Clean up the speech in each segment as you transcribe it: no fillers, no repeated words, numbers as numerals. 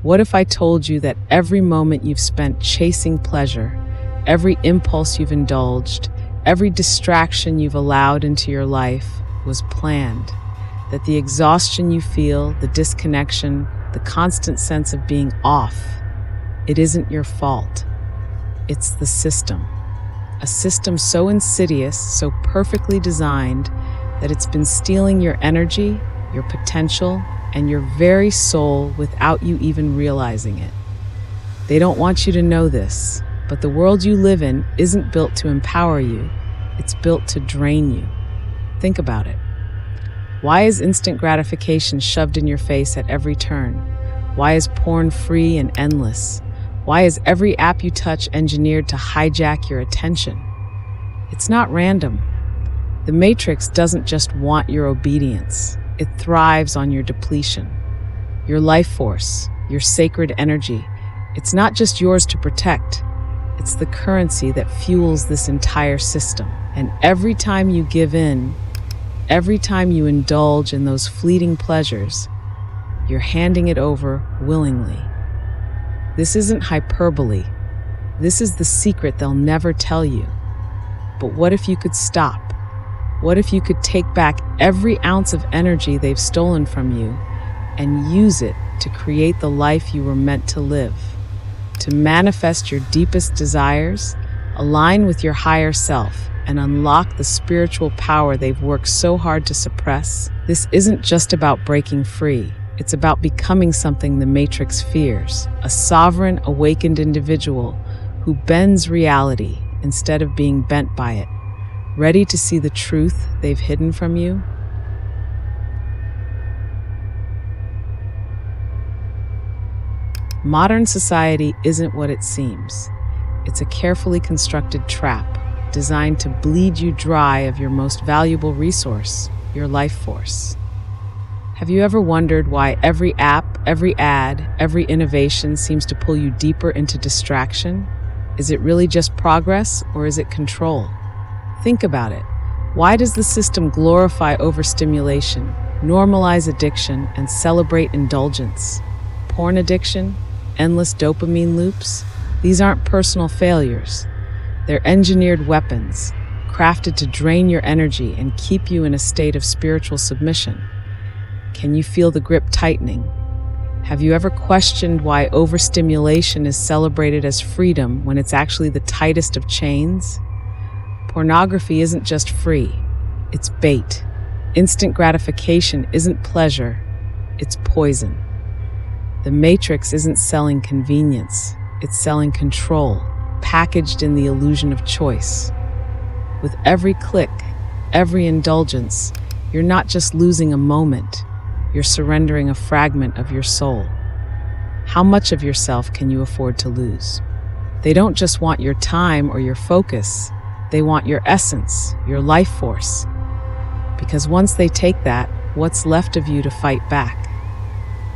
What if I told you that every moment you've spent chasing pleasure, every impulse you've indulged, every distraction you've allowed into your life was planned? That the exhaustion you feel, the disconnection, the constant sense of being off, it isn't your fault. It's the system. A system so insidious, so perfectly designed, that it's been stealing your energy, your potential, and your very soul without you even realizing it. They don't want you to know this, but the world you live in isn't built to empower you. It's built to drain you. Think about it. Why is instant gratification shoved in your face at every turn? Why is porn free and endless? Why is every app you touch engineered to hijack your attention? It's not random. The Matrix doesn't just want your obedience. It thrives on your depletion. Your life force, your sacred energy, it's not just yours to protect. It's the currency that fuels this entire system. And every time you give in, every time you indulge in those fleeting pleasures, you're handing it over willingly. This isn't hyperbole. This is the secret they'll never tell you. But what if you could stop? What if you could take back every ounce of energy they've stolen from you and use it to create the life you were meant to live? To manifest your deepest desires, align with your higher self, and unlock the spiritual power they've worked so hard to suppress? This isn't just about breaking free. It's about becoming something the Matrix fears, a sovereign, awakened individual who bends reality instead of being bent by it, ready to see the truth they've hidden from you. Modern society isn't what it seems. It's a carefully constructed trap designed to bleed you dry of your most valuable resource, your life force. Have you ever wondered why every app, every ad, every innovation seems to pull you deeper into distraction? Is it really just progress, or is it control? Think about it. Why does the system glorify overstimulation, normalize addiction, and celebrate indulgence? Porn addiction, endless dopamine loops, these aren't personal failures. They're engineered weapons, crafted to drain your energy and keep you in a state of spiritual submission. Can you feel the grip tightening? Have you ever questioned why overstimulation is celebrated as freedom when it's actually the tightest of chains? Pornography isn't just free, it's bait. Instant gratification isn't pleasure, it's poison. The Matrix isn't selling convenience, it's selling control, packaged in the illusion of choice. With every click, every indulgence, you're not just losing a moment, you're surrendering a fragment of your soul. How much of yourself can you afford to lose? They don't just want your time or your focus, they want your essence, your life force. Because once they take that, what's left of you to fight back?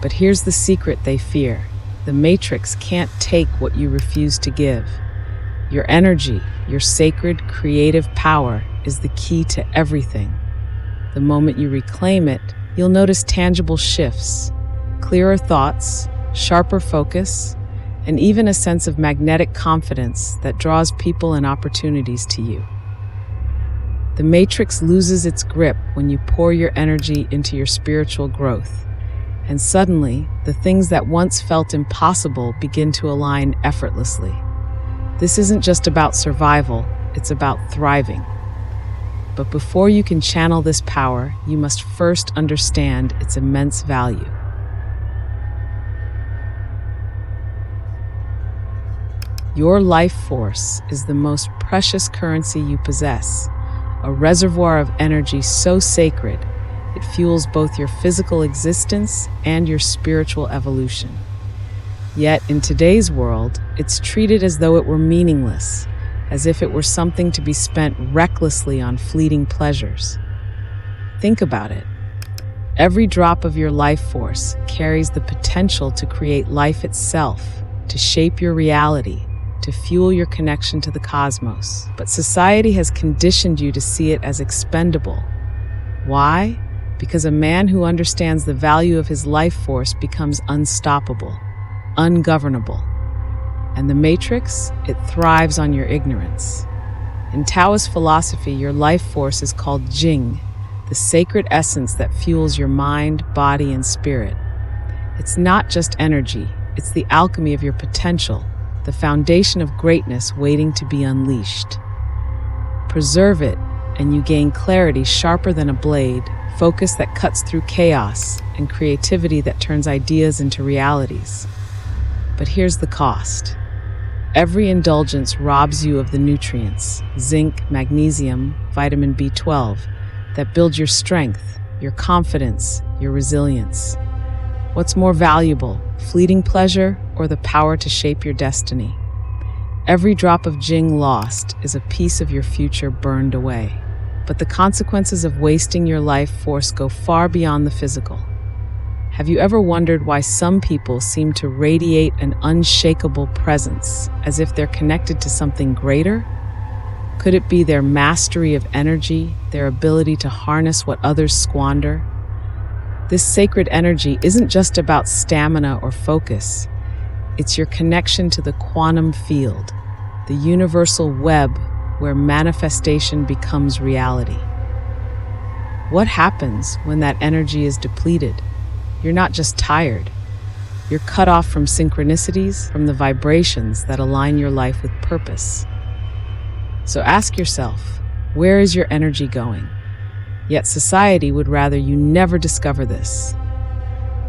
But here's the secret they fear. The Matrix can't take what you refuse to give. Your energy, your sacred, creative power is the key to everything. The moment you reclaim it, you'll notice tangible shifts, clearer thoughts, sharper focus, and even a sense of magnetic confidence that draws people and opportunities to you. The Matrix loses its grip when you pour your energy into your spiritual growth, and suddenly, the things that once felt impossible begin to align effortlessly. This isn't just about survival, it's about thriving. But before you can channel this power, you must first understand its immense value. Your life force is the most precious currency you possess, a reservoir of energy so sacred, it fuels both your physical existence and your spiritual evolution. Yet, in today's world, it's treated as though it were meaningless, as if it were something to be spent recklessly on fleeting pleasures. Think about it. Every drop of your life force carries the potential to create life itself, to shape your reality, to fuel your connection to the cosmos. But society has conditioned you to see it as expendable. Why? Because a man who understands the value of his life force becomes unstoppable. ungovernable. And the Matrix, it thrives on your ignorance. In Taoist philosophy, your life force is called Jing, the sacred essence that fuels your mind, body, and spirit. It's not just energy, it's the alchemy of your potential, the foundation of greatness waiting to be unleashed. Preserve it, and you gain clarity sharper than a blade, focus that cuts through chaos, and creativity that turns ideas into realities. But here's the cost. Every indulgence robs you of the nutrients, zinc, magnesium, vitamin B12, that build your strength, your confidence, your resilience. What's more valuable, fleeting pleasure or the power to shape your destiny? Every drop of Jing lost is a piece of your future burned away. But the consequences of wasting your life force go far beyond the physical. Have you ever wondered why some people seem to radiate an unshakable presence, as if they're connected to something greater? Could it be their mastery of energy, their ability to harness what others squander? This sacred energy isn't just about stamina or focus. It's your connection to the quantum field, the universal web where manifestation becomes reality. What happens when that energy is depleted? You're not just tired. You're cut off from synchronicities, from the vibrations that align your life with purpose. So ask yourself, where is your energy going? Yet society would rather you never discover this.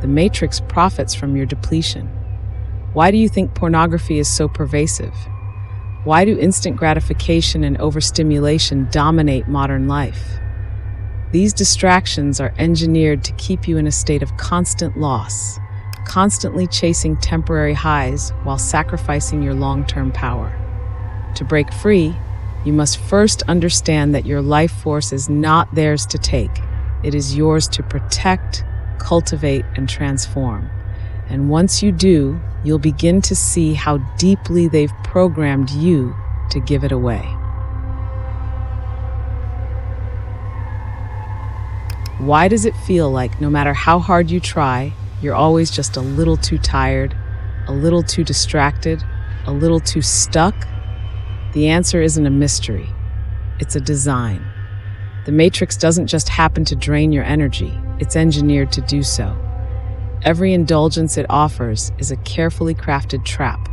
The Matrix profits from your depletion. Why do you think pornography is so pervasive? Why do instant gratification and overstimulation dominate modern life? These distractions are engineered to keep you in a state of constant loss, constantly chasing temporary highs while sacrificing your long-term power. To break free, you must first understand that your life force is not theirs to take. It is yours to protect, cultivate, and transform. And once you do, you'll begin to see how deeply they've programmed you to give it away. Why does it feel like no matter how hard you try, you're always just a little too tired, a little too distracted, a little too stuck? The answer isn't a mystery. It's a design. The Matrix doesn't just happen to drain your energy, it's engineered to do so. Every indulgence it offers is a carefully crafted trap.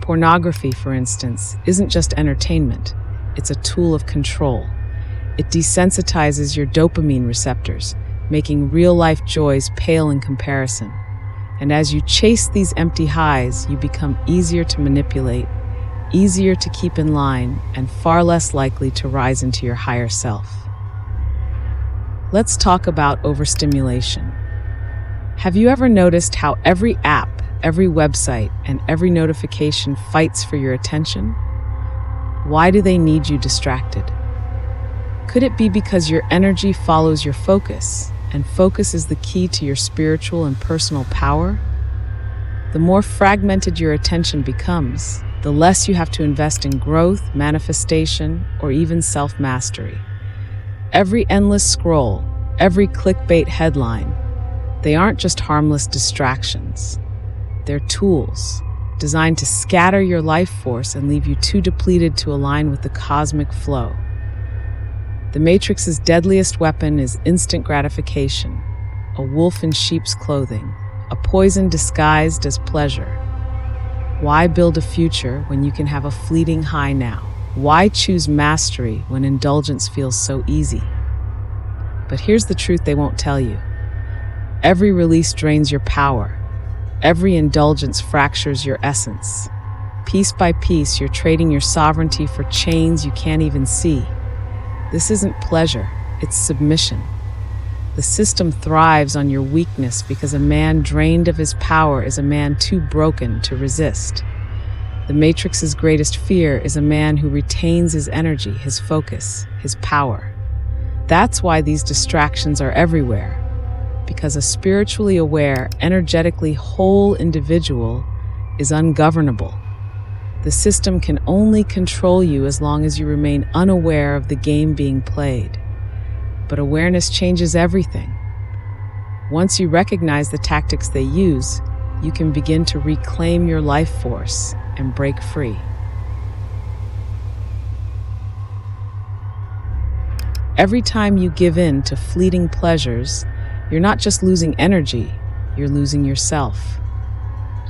Pornography, for instance, isn't just entertainment, it's a tool of control. It desensitizes your dopamine receptors, making real-life joys pale in comparison. And as you chase these empty highs, you become easier to manipulate, easier to keep in line, and far less likely to rise into your higher self. Let's talk about overstimulation. Have you ever noticed how every app, every website, and every notification fights for your attention? Why do they need you distracted? Could it be because your energy follows your focus, and focus is the key to your spiritual and personal power? The more fragmented your attention becomes, the less you have to invest in growth, manifestation, or even self-mastery. Every endless scroll, every clickbait headline, they aren't just harmless distractions. They're tools designed to scatter your life force and leave you too depleted to align with the cosmic flow. The Matrix's deadliest weapon is instant gratification, a wolf in sheep's clothing, a poison disguised as pleasure. Why build a future when you can have a fleeting high now? Why choose mastery when indulgence feels so easy? But here's the truth they won't tell you. Every release drains your power. Every indulgence fractures your essence. Piece by piece, you're trading your sovereignty for chains you can't even see. This isn't pleasure, it's submission. The system thrives on your weakness because a man drained of his power is a man too broken to resist. The Matrix's greatest fear is a man who retains his energy, his focus, his power. That's why these distractions are everywhere. Because a spiritually aware, energetically whole individual is ungovernable. The system can only control you as long as you remain unaware of the game being played. But awareness changes everything. Once you recognize the tactics they use, you can begin to reclaim your life force and break free. Every time you give in to fleeting pleasures, you're not just losing energy, you're losing yourself.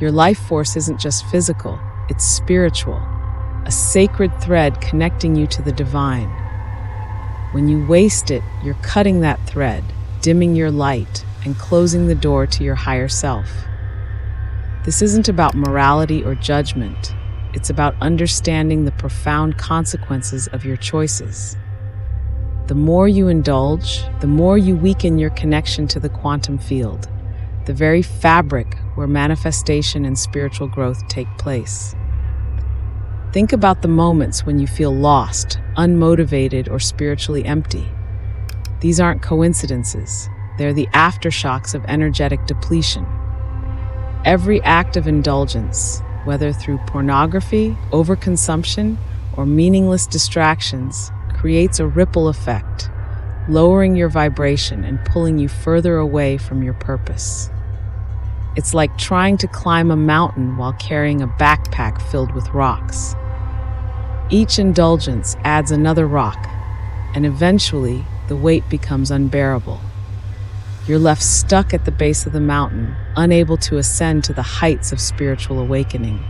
Your life force isn't just physical, it's spiritual, a sacred thread connecting you to the divine. When you waste it, you're cutting that thread, dimming your light, and closing the door to your higher self. This isn't about morality or judgment. It's about understanding the profound consequences of your choices. The more you indulge, the more you weaken your connection to the quantum field, the very fabric where manifestation and spiritual growth take place. Think about the moments when you feel lost, unmotivated, or spiritually empty. These aren't coincidences. They're the aftershocks of energetic depletion. Every act of indulgence, whether through pornography, overconsumption, or meaningless distractions, creates a ripple effect, lowering your vibration and pulling you further away from your purpose. It's like trying to climb a mountain while carrying a backpack filled with rocks. Each indulgence adds another rock, and eventually the weight becomes unbearable. You're left stuck at the base of the mountain, unable to ascend to the heights of spiritual awakening.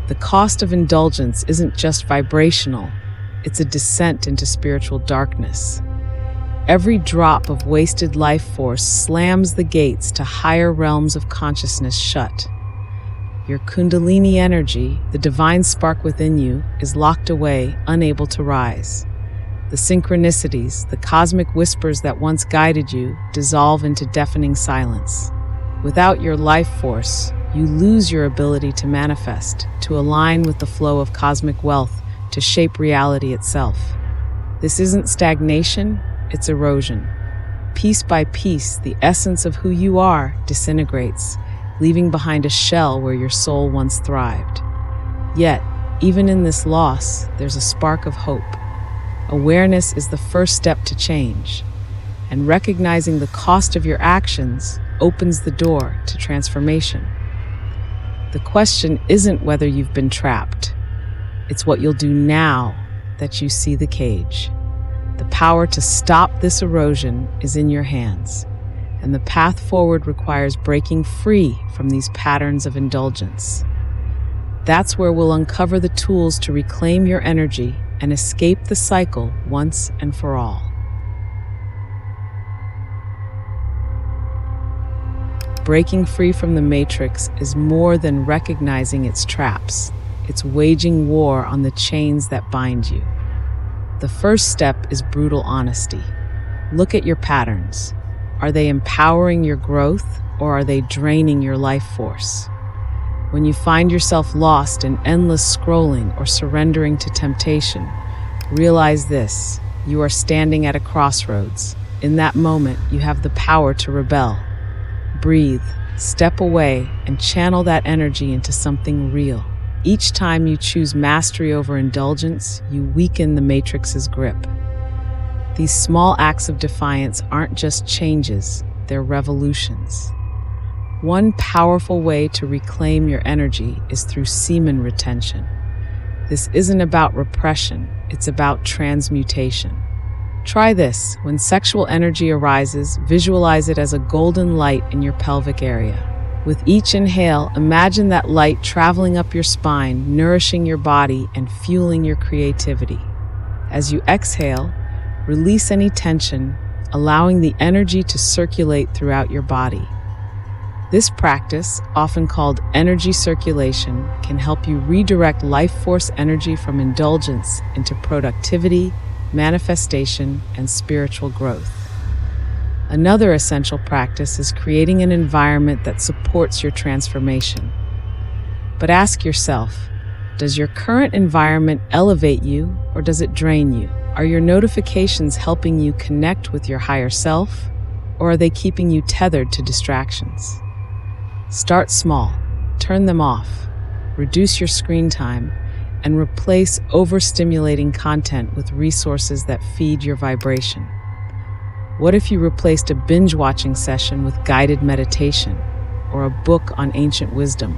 The cost of indulgence isn't just vibrational, it's a descent into spiritual darkness. Every drop of wasted life force slams the gates to higher realms of consciousness shut. Your kundalini energy, the divine spark within you, is locked away, unable to rise. The synchronicities, the cosmic whispers that once guided you, dissolve into deafening silence. Without your life force, you lose your ability to manifest, to align with the flow of cosmic wealth, to shape reality itself. This isn't stagnation, it's erosion. Piece by piece, the essence of who you are disintegrates, leaving behind a shell where your soul once thrived. Yet, even in this loss, there's a spark of hope. Awareness is the first step to change, and recognizing the cost of your actions opens the door to transformation. The question isn't whether you've been trapped. It's what you'll do now that you see the cage. The power to stop this erosion is in your hands, and the path forward requires breaking free from these patterns of indulgence. That's where we'll uncover the tools to reclaim your energy and escape the cycle once and for all. Breaking free from the matrix is more than recognizing its traps. It's waging war on the chains that bind you. The first step is brutal honesty. Look at your patterns. Are they empowering your growth, or are they draining your life force? When you find yourself lost in endless scrolling or surrendering to temptation, realize this: you are standing at a crossroads. In that moment, you have the power to rebel. Breathe, step away, and channel that energy into something real. Each time you choose mastery over indulgence, you weaken the matrix's grip. These small acts of defiance aren't just changes, they're revolutions. One powerful way to reclaim your energy is through semen retention. This isn't about repression, it's about transmutation. Try this: when sexual energy arises, visualize it as a golden light in your pelvic area. With each inhale, imagine that light traveling up your spine, nourishing your body and fueling your creativity. As you exhale, release any tension, allowing the energy to circulate throughout your body. This practice, often called energy circulation, can help you redirect life force energy from indulgence into productivity, manifestation, and spiritual growth. Another essential practice is creating an environment that supports your transformation. But ask yourself, does your current environment elevate you, or does it drain you? Are your notifications helping you connect with your higher self, or are they keeping you tethered to distractions? Start small, turn them off, reduce your screen time, and replace overstimulating content with resources that feed your vibration. What if you replaced a binge-watching session with guided meditation, or a book on ancient wisdom.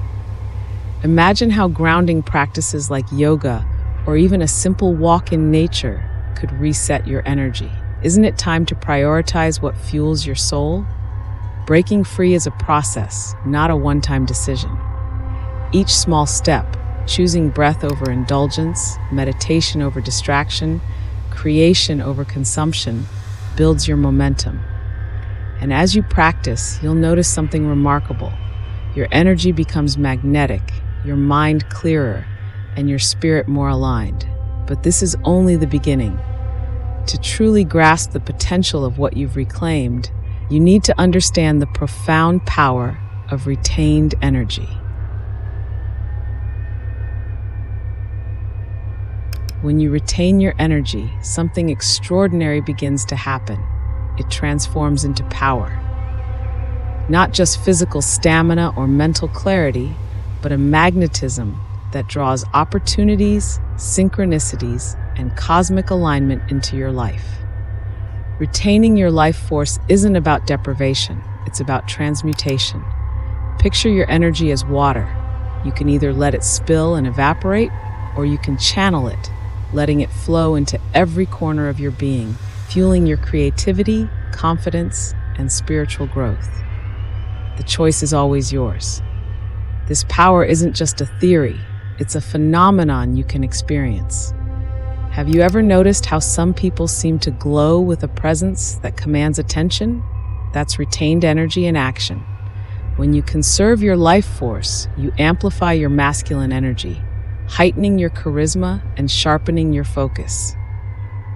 Imagine how grounding practices like yoga or even a simple walk in nature could reset your energy. Isn't it time to prioritize what fuels your soul? Breaking free is a process, not a one-time decision. Each small step, choosing breath over indulgence, meditation over distraction, creation over consumption, builds your momentum. And as you practice, you'll notice something remarkable. Your energy becomes magnetic, your mind clearer, and your spirit more aligned. But this is only the beginning. To truly grasp the potential of what you've reclaimed, you need to understand the profound power of retained energy. When you retain your energy, something extraordinary begins to happen. It transforms into power. Not just physical stamina or mental clarity, but a magnetism that draws opportunities, synchronicities, and cosmic alignment into your life. Retaining your life force isn't about deprivation, it's about transmutation. Picture your energy as water. You can either let it spill and evaporate, or you can channel it, letting it flow into every corner of your being, fueling your creativity, confidence, and spiritual growth. The choice is always yours. This power isn't just a theory, it's a phenomenon you can experience. Have you ever noticed how some people seem to glow with a presence that commands attention? That's retained energy in action. When you conserve your life force, you amplify your masculine energy, heightening your charisma and sharpening your focus.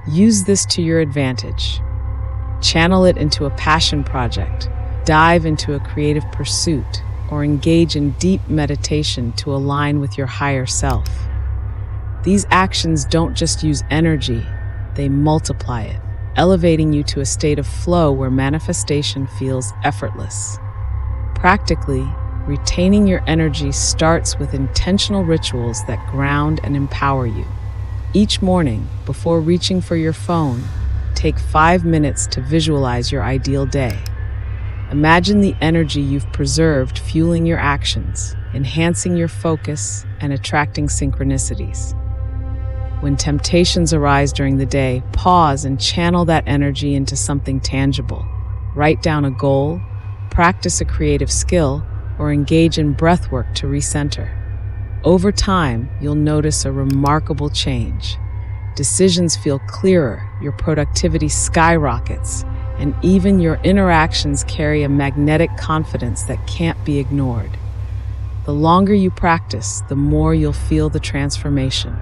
Use this to your advantage. Channel it into a passion project, dive into a creative pursuit, or engage in deep meditation to align with your higher self. These actions don't just use energy, they multiply it, elevating you to a state of flow where manifestation feels effortless. Practically, retaining your energy starts with intentional rituals that ground and empower you. Each morning, before reaching for your phone, take 5 minutes to visualize your ideal day. Imagine the energy you've preserved fueling your actions, enhancing your focus, and attracting synchronicities. When temptations arise during the day, pause and channel that energy into something tangible. Write down a goal, practice a creative skill, or engage in breath work to recenter. Over time, you'll notice a remarkable change. Decisions feel clearer, your productivity skyrockets, and even your interactions carry a magnetic confidence that can't be ignored. The longer you practice, the more you'll feel the transformation.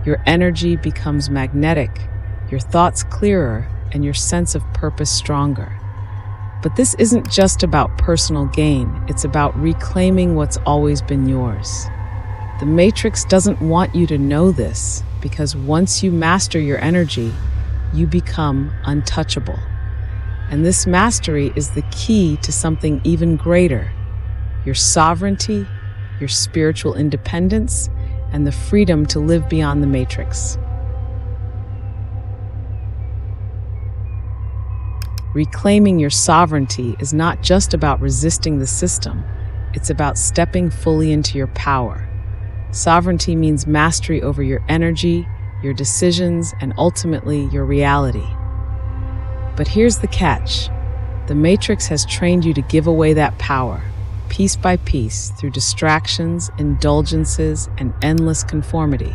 Your energy becomes magnetic, your thoughts clearer, and your sense of purpose stronger. But this isn't just about personal gain, it's about reclaiming what's always been yours. The Matrix doesn't want you to know this, because once you master your energy, you become untouchable. And this mastery is the key to something even greater: your sovereignty, your spiritual independence, and the freedom to live beyond the Matrix. Reclaiming your sovereignty is not just about resisting the system, it's about stepping fully into your power. Sovereignty means mastery over your energy, your decisions, and ultimately your reality. But here's the catch. The Matrix has trained you to give away that power, piece by piece, through distractions, indulgences, and endless conformity.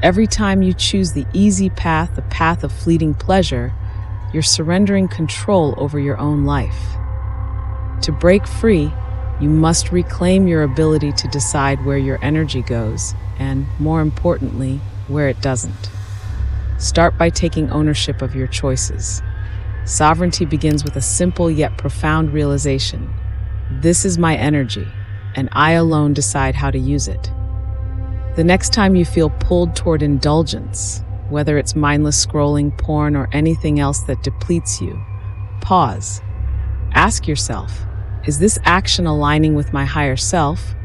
Every time you choose the easy path, the path of fleeting pleasure, you're surrendering control over your own life. To break free, you must reclaim your ability to decide where your energy goes, and, more importantly, where it doesn't. Start by taking ownership of your choices. Sovereignty begins with a simple yet profound realization. This is my energy, and I alone decide how to use it. The next time you feel pulled toward indulgence, whether it's mindless scrolling, porn, or anything else that depletes you, pause. Ask yourself, is this action aligning with my higher self,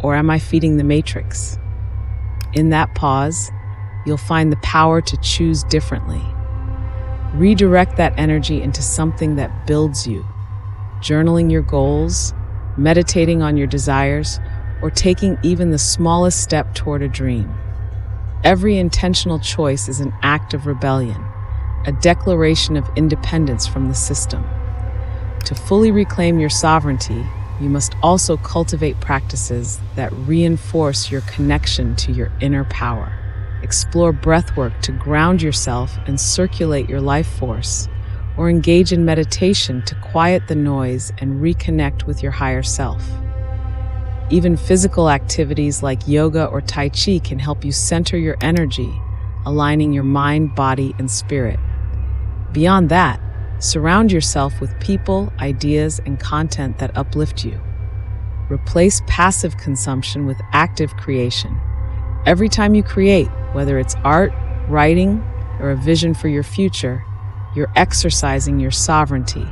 or am I feeding the Matrix? In that pause, you'll find the power to choose differently. Redirect that energy into something that builds you. Journaling your goals, meditating on your desires, or taking even the smallest step toward a dream. Every intentional choice is an act of rebellion, a declaration of independence from the system. To fully reclaim your sovereignty, you must also cultivate practices that reinforce your connection to your inner power. Explore breathwork to ground yourself and circulate your life force, or engage in meditation to quiet the noise and reconnect with your higher self. Even physical activities like yoga or Tai Chi can help you center your energy, aligning your mind, body, and spirit. Beyond that, surround yourself with people, ideas, and content that uplift you. Replace passive consumption with active creation. Every time you create, whether it's art, writing, or a vision for your future, you're exercising your sovereignty,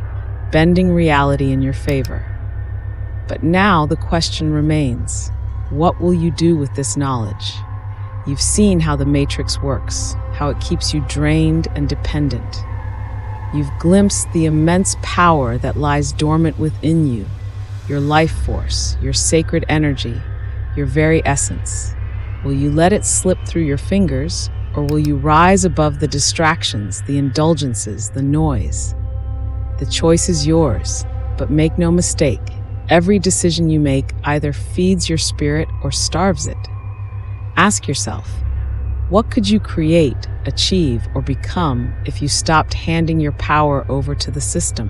bending reality in your favor. But now the question remains, what will you do with this knowledge? You've seen how the matrix works, how it keeps you drained and dependent. You've glimpsed the immense power that lies dormant within you, your life force, your sacred energy, your very essence. Will you let it slip through your fingers, or will you rise above the distractions, the indulgences, the noise? The choice is yours, but make no mistake, every decision you make either feeds your spirit or starves it. Ask yourself, what could you create, achieve, or become if you stopped handing your power over to the system?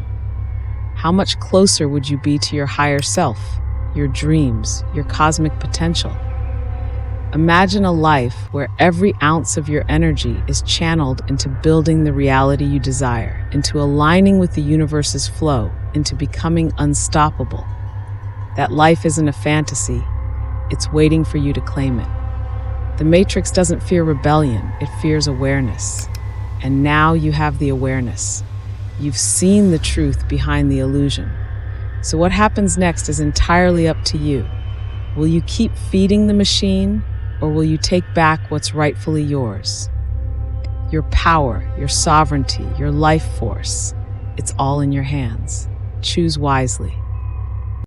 How much closer would you be to your higher self, your dreams, your cosmic potential? Imagine a life where every ounce of your energy is channeled into building the reality you desire, into aligning with the universe's flow, into becoming unstoppable. That life isn't a fantasy, it's waiting for you to claim it. The Matrix doesn't fear rebellion, it fears awareness. And now you have the awareness. You've seen the truth behind the illusion. So what happens next is entirely up to you. Will you keep feeding the machine, or will you take back what's rightfully yours? Your power, your sovereignty, your life force, it's all in your hands. Choose wisely.